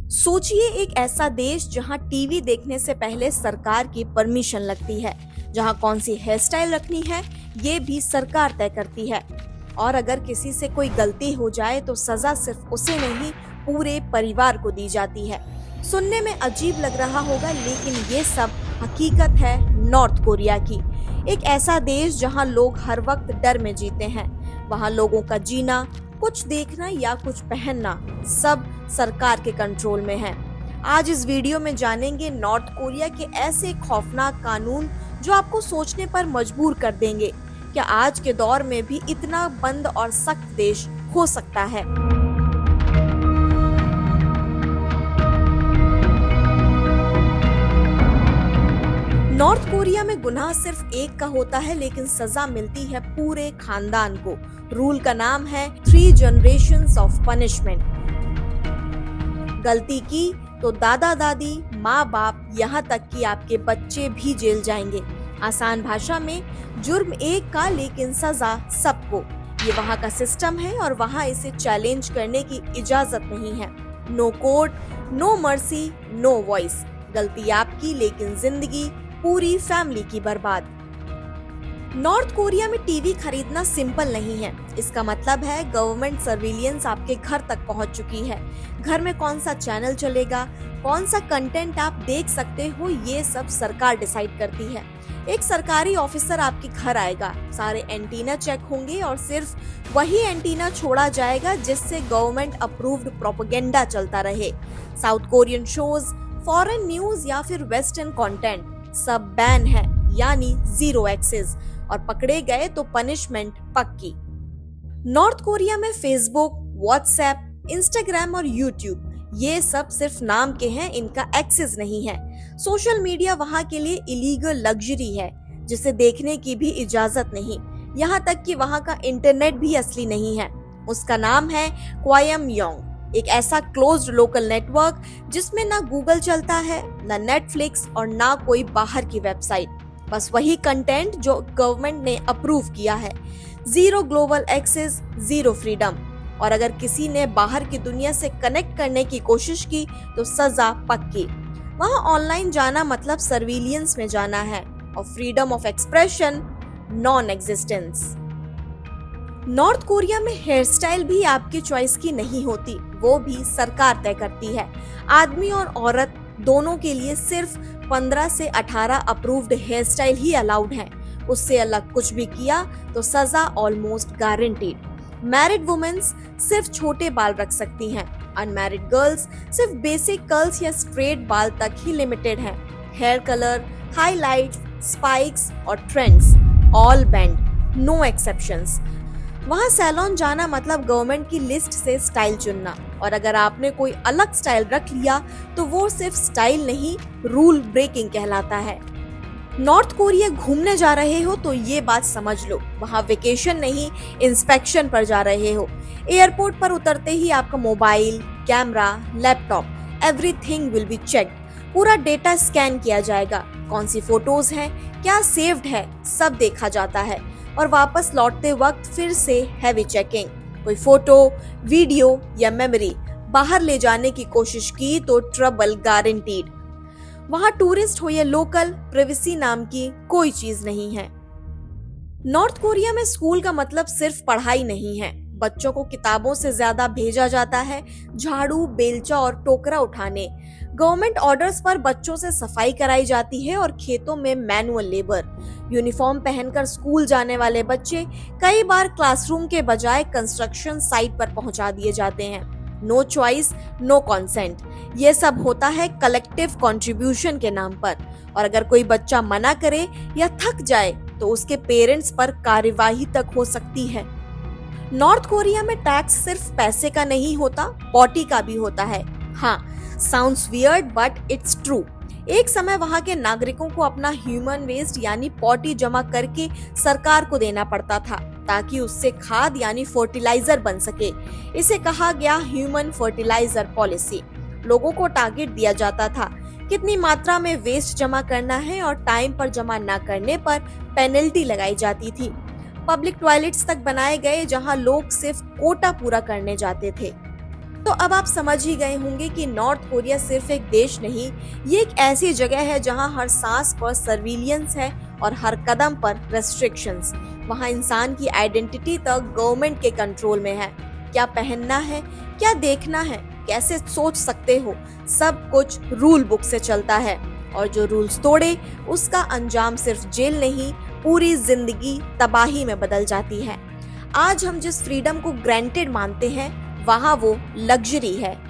सोचिए एक ऐसा देश जहां टीवी देखने से पहले सरकार की परमिशन लगती है, जहां कौन सी हेयर स्टाइल रखनी है ये भी सरकार तय करती है। और अगर किसी से कोई गलती हो जाए तो सजा सिर्फ उसे नहीं पूरे परिवार को दी जाती है। सुनने में अजीब लग रहा होगा लेकिन ये सब हकीकत है नॉर्थ कोरिया की। एक ऐसा देश जहां लोग हर वक्त डर में जीते हैं। वहां लोगों का जीना, कुछ देखना या कुछ पहनना सब सरकार के कंट्रोल में है। आज इस वीडियो में जानेंगे नॉर्थ कोरिया के ऐसे खौफनाक कानून जो आपको सोचने पर मजबूर कर देंगे। क्या आज के दौर में भी इतना बंद और सख्त देश हो सकता है? नॉर्थ कोरिया में गुनाह सिर्फ एक का होता है लेकिन सजा मिलती है पूरे खानदान को। रूल का नाम है 3 जनरेशंस ऑफ पनिशमेंट। गलती की तो दादा दादी, माँ बाप, यहाँ तक कि आपके बच्चे भी जेल जाएंगे। आसान भाषा में जुर्म एक का लेकिन सजा सबको। ये वहाँ का सिस्टम है और वहाँ इसे चैलेंज करने की इजाजत नहीं है। No court, no mercy, no voice. गलती आपकी लेकिन जिंदगी पूरी फैमिली की बर्बाद। नॉर्थ कोरिया में टीवी खरीदना सिंपल नहीं है। इसका मतलब है गवर्नमेंट सर्विलियंस आपके घर तक पहुंच चुकी है। घर में कौन सा चैनल चलेगा, कौन सा कंटेंट आप देख सकते हो, ये सब सरकार डिसाइड करती है। एक सरकारी ऑफिसर आपके घर आएगा, सारे एंटीना चेक होंगे और सिर्फ वही एंटीना छोड़ा जाएगा जिससे गवर्नमेंट अप्रूव्ड प्रोपेगेंडा चलता रहे। South Korean shows, foreign news या फिर वेस्टर्न कंटेंट सब बैन है, यानी 0 एक्सेस, और पकड़े गए तो पनिशमेंट पक्की। नॉर्थ कोरिया में फेसबुक, व्हाट्सएप, इंस्टाग्राम और यूट्यूब ये सब सिर्फ नाम के हैं, इनका एक्सेस नहीं है। सोशल मीडिया वहाँ के लिए इलीगल लग्जरी है जिसे देखने की भी इजाजत नहीं। यहाँ तक कि वहाँ का इंटरनेट भी असली नहीं है। उसका नाम है क्वायमयोंग, एक ऐसा क्लोज्ड लोकल नेटवर्क जिसमें ना गूगल चलता है, ना नेटफ्लिक्स और ना कोई बाहर की वेबसाइट। बस वही कंटेंट जो गवर्नमेंट ने अप्रूव किया है। 0 ग्लोबल एक्सेस, 0 फ्रीडम। और अगर किसी ने बाहर की दुनिया से कनेक्ट करने की कोशिश की तो सजा पक्की। वहाँ ऑनलाइन जाना मतलब सर्विलियंस में जाना है और freedom of expression non existence. North Korea में हेयर स्टाइल भी आपकी चॉइस की नहीं होती, वो भी सरकार तय करती है। आदमी और औरत दोनों के लिए सिर्फ 15 से 18 अप्रूव्ड हेयर स्टाइल ही अलाउड है। उससे अलग कुछ भी किया तो सजा ऑलमोस्ट गारंटीड। मैरिड वुमेन्स सिर्फ छोटे बाल रख सकती हैं। अनमैरिड गर्ल्स सिर्फ बेसिक कर्ल्स या स्ट्रेट बाल तक ही लिमिटेड हैं। हेयर कलर, हाईलाइट, स्पाइक्स और trends all banned, no exceptions. वहाँ सैलून जाना मतलब गवर्नमेंट की लिस्ट से स्टाइल चुनना, और अगर आपने कोई अलग स्टाइल रख लिया तो वो सिर्फ स्टाइल नहीं, रूल ब्रेकिंग कहलाता है। नॉर्थ कोरिया घूमने जा रहे हो तो ये बात समझ लो, वहाँ वेकेशन नहीं इंस्पेक्शन पर जा रहे हो। एयरपोर्ट पर उतरते ही आपका mobile, camera, laptop, everything will be checked. पूरा डेटा स्कैन किया जाएगा। कौन सी फोटोज हैं, क्या सेव्ड है, सब देखा जाता है। और वापस लौटते वक्त फिर से हैवी चेकिंग। कोई फोटो, वीडियो या मेमोरी बाहर ले जाने की कोशिश की तो ट्रबल गारंटीड। वहाँ टूरिस्ट हो या लोकल, प्राइवेसी नाम की कोई चीज नहीं है। नॉर्थ कोरिया में स्कूल का मतलब सिर्फ पढ़ाई नहीं है। बच्चों को किताबों से ज्यादा भेजा जाता है झाड़ू, बेलचा और टोकरा उठाने। गवर्नमेंट ऑर्डर्स पर बच्चों से सफाई कराई जाती है और खेतों में मैनुअल लेबर। यूनिफॉर्म पहनकर स्कूल जाने वाले बच्चे कई बार क्लासरूम के बजाय कंस्ट्रक्शन साइट पर पहुंचा दिए जाते हैं। No choice, no consent. ये सब होता है कलेक्टिव कंट्रीब्यूशन के नाम पर। और अगर कोई बच्चा मना करे या थक जाए तो उसके पेरेंट्स पर कार्यवाही तक हो सकती है। नॉर्थ कोरिया में टैक्स सिर्फ पैसे का नहीं होता, पॉटी का भी होता है। हाँ, sounds weird but it's true. एक समय वहाँ के नागरिकों को अपना ह्यूमन वेस्ट यानी पॉटी जमा करके सरकार को देना पड़ता था ताकि उससे खाद यानी फर्टिलाइजर बन सके। इसे कहा गया ह्यूमन फर्टिलाइजर पॉलिसी। लोगों को टारगेट दिया जाता था, कितनी मात्रा में वेस्ट जमा करना है और टाइम पर जमा न करने पर पेनल्टी लगाई जाती थी। पब्लिक टॉयलेट्स तक बनाए गए जहां लोग सिर्फ कोटा पूरा करने जाते थे। तो अब आप समझ ही गए होंगे कि नॉर्थ कोरिया सिर्फ एक देश नहीं, ये एक ऐसी जगह है जहां हर सांस पर सर्विलियंस है और हर कदम पर रेस्ट्रिक्शंस। वहां इंसान की आइडेंटिटी तक गवर्नमेंट के कंट्रोल में है। क्या पहनना है, क्या देखना है, कैसे सोच सकते हो, सब कुछ रूल बुक से चलता है। और जो रूल्स तोड़े उसका अंजाम सिर्फ जेल नहीं, पूरी जिंदगी तबाही में बदल जाती है। आज हम जिस फ्रीडम को ग्रांटेड मानते हैं, वहाँ वो लग्जरी है।